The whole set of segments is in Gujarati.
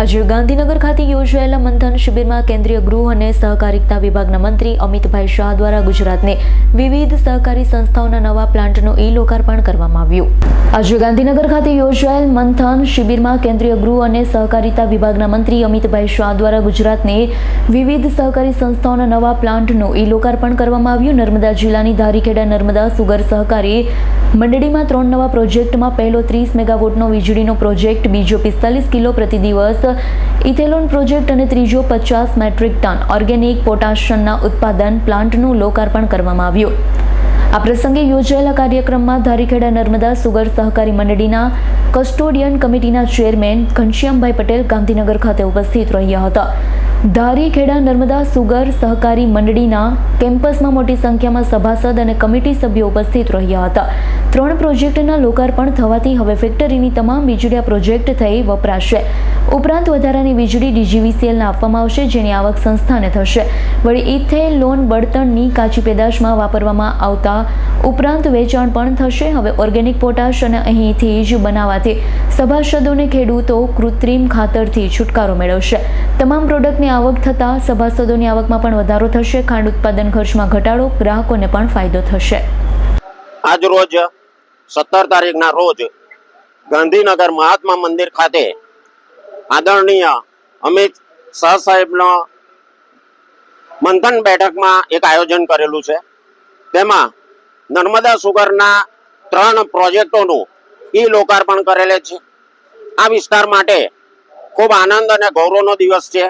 આજે ગાંધીનગર ખાતે યોજાયેલા મંથન શિબિરમાં કેન્દ્રીય ગૃહ અને સહકારિતા વિભાગના મંત્રી અમિતભાઈ શાહ દ્વારા ગુજરાતને વિવિધ સહકારી સંસ્થાઓના નવા પ્લાન્ટનું લોકાર્પણ કરવામાં આવ્યું। આજે ગાંધીનગર ખાતે યોજાયેલ મંથન શિબિરમાં કેન્દ્રીય ગૃહ અને સહકારિતા વિભાગના મંત્રી અમિતભાઈ શાહ દ્વારા ગુજરાતને વિવિધ સહકારી સંસ્થાઓના નવા પ્લાન્ટનું લોકાર્પણ કરવામાં આવ્યું। નર્મદા જિલ્લાની ધારીખેડા નર્મદા સુગર સહકારી મંડળીમાં 3 નવા પ્રોજેક્ટમાં પહેલો 30 મેગાવોટનો વીજળીનો પ્રોજેક્ટ, બીજો 45 કિલો પ્રતિ દિવસ ઇથેનોલ પ્રોજેક્ટ અને ત્રીજો 50 મેટ્રિક ટન ઓર્ગેનિક પોટાશિયમના ઉત્પાદન પ્લાન્ટનું લોકાર્પણ કરવામાં આવ્યું। આ પ્રસંગે યોજાયેલા કાર્યક્રમમાં ધારીખેડા નર્મદા સુગર સહકારી મંડળીના કસ્ટોડિયન કમિટીના ચેરમેન ઘનશ્યામભાઈ પટેલ ગાંધીનગર ખાતે ઉપસ્થિત રહ્યા હતા। ધારીખેડા નર્મદા સુગર સહકારી મંડળીના કેમ્પસમાં મોટી સંખ્યામાં સભાસદ અને કમિટી સભ્યો ઉપસ્થિત રહ્યા હતા। 3 પ્રોજેક્ટના લોકાર્પણ થવાથી હવે ફેક્ટરીની તમામ વીજળી પ્રોજેક્ટ થઈ વપરાશે। ઉપરાંત વધારાની વીજળી ડીજીવીસીએલને આપવામાં આવશે, જેની આવક સંસ્થાને થશે। વળી ઇથેનોલ બળતણની કાચી પેદાશમાં વાપરવામાં આવતા ઉપરાંત વેચાણ પણ થશે। હવે ઓર્ગેનિક પોટાશ અને અહીંથી જ બનાવવાથી સભાસદોને ખેડૂતો કૃત્રિમ ખાતરથી છુટકારો મેળવશે। તમામ પ્રોડક્ટની આવક થતાં સભાસદોની આવકમાં પણ વધારો થશે। ખાંડ ઉત્પાદન ખર્ચમાં ઘટાડો, ગ્રાહકોને પણ ફાયદો થશે। આજ રોજ 17 તારીખના રોજ ગાંધીનગર મહાત્મા મંદિર ખાતે આદરણીય અમિત શાહ સાહેબનો મંથન બેઠકમાં એક આયોજન કરેલું છે। તેમાં નર્મદા સુગરના 3 પ્રોજેક્ટોનું લોકાર્પણ કરેલ છે। આ વિસ્તાર માટે ખૂબ આનંદ અને ગૌરવનો દિવસ છે।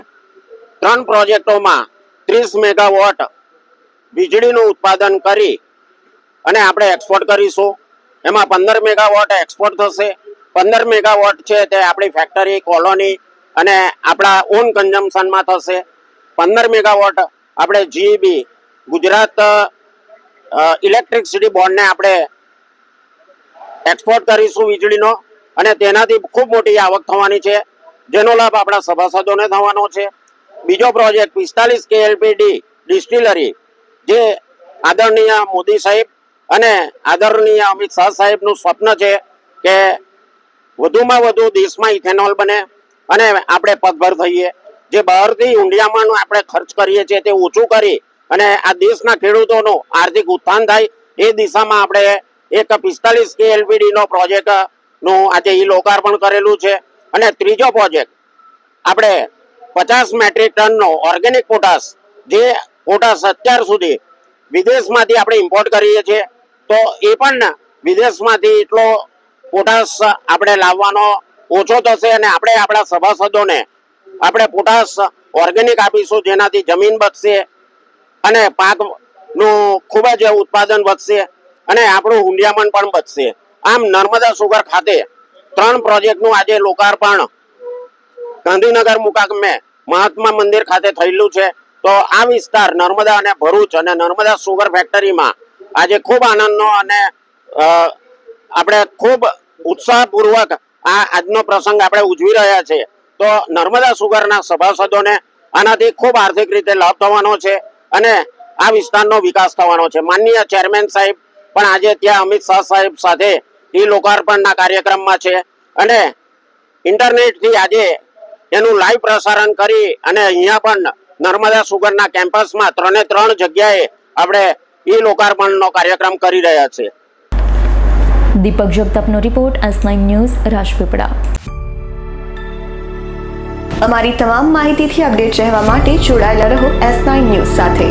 3 પ્રોજેક્ટોમાં 30 મેગાવોટ વીજળીનું ઉત્પાદન કરી અને આપણે એક્સપોર્ટ કરીશું। એમાં 15 મેગાવોટ એક્સપોર્ટ થશે, 15 મેગાવોટ છે તે આપણી ફેક્ટરી, કોલોની અને આપણા ઓન કન્ઝમ્પશનમાં થશે। 15 મેગાવોટ આપણે જીઈબી ગુજરાત ઇલેક્ટ્રિસિટી બોર્ડને આપણે એક્સપોર્ટ કરીશું વીજળીનો, અને તેનાથી ખૂબ મોટી આવક થવાની છે, જેનો લાભ આપણા સભાસદોને થવાનો છે। બીજો પ્રોજેક્ટ 45 KLPD ડિસ્ટિલરી, જે આદરણીય મોદી સાહેબ અને આદરણીય અમિત શાહ સાહેબનું સ્વપ્ન છે કે વધુમાં વધુ દેશમાં ઇથેનોલ બને અને આપણે પગભર થઈએ। જે બહારથી ઇન્ડિયામાં આપણે ખર્ચ કરીએ છીએ તે ઓછું કરી અને આ દેશના ખેડૂતોનું આર્થિક ઉત્થાન થાય, એ દિશામાં આપણે એક 45 KLPD નો પ્રોજેક્ટનું આજે લોકાર્પણ કરેલું છે। અને ત્રીજો પ્રોજેક્ટ આપણે 50 મેટ્રિક ટનનો ઓર્ગેનિક પોટાશ, જે પોટાશ અત્યાર સુધી વિદેશમાંથી આપણે ઇમ્પોર્ટ કરીએ છીએ, તો એ પણ વિદેશમાંથી એટલો પોટાશ આપણે લાવવાનો ઓછો થશે અને આપણે આપણા સભાસદોને આપણે પોટાશ ઓર્ગેનિક આપીશું, જેનાથી જમીન બચશે અને પાકનું ખૂબ જ ઉત્પાદન વધશે અને આપણું હુંડિયામણ પણ બચશે। આમ નર્મદા સુગર ખાતે 3 પ્રોજેક્ટનું આજે લોકાર્પણ ગાંધીનગર મુકામે મહાત્મા મંદિર ખાતે થયેલું છે। તો આ વિસ્તાર નર્મદા અને ભરૂચ અને નર્મદા સુગર ફેક્ટરીમાં આજે ખૂબ આનંદનો અને આપણે ખૂબ ઉત્સાહપૂર્વક આજનો પ્રસંગ આપણે ઉજવી રહ્યા છે। તો નર્મદા સુગરના સભાસદોને આનાથી ખૂબ આર્થિક રીતે લાભ થવાનો છે અને આ વિસ્તારનો વિકાસ થવાનો છે। માનનીય ચેરમેન સાહેબ પણ આજે ત્યાં અમિત શાહ સાહેબ સાથે લોકાર્પણના કાર્યક્રમમાં છે અને ઇન્ટરનેટથી આજે એનું લાઈવ પ્રસારણ કરી અને અહીંયા પણ નર્મદા સુગરના કેમ્પસમાં 3 જગ્યાએ આપણે લોકાર્પણનો કાર્યક્રમ કરી રહ્યા છે। દીપક જગતાપનો રિપોર્ટ, S9 ન્યૂઝ, રાજપીપળા। અમારી તમામ માહિતીથી અપડેટ રહેવા માટે જોડાયેલા રહો S9 ન્યૂઝ સાથે।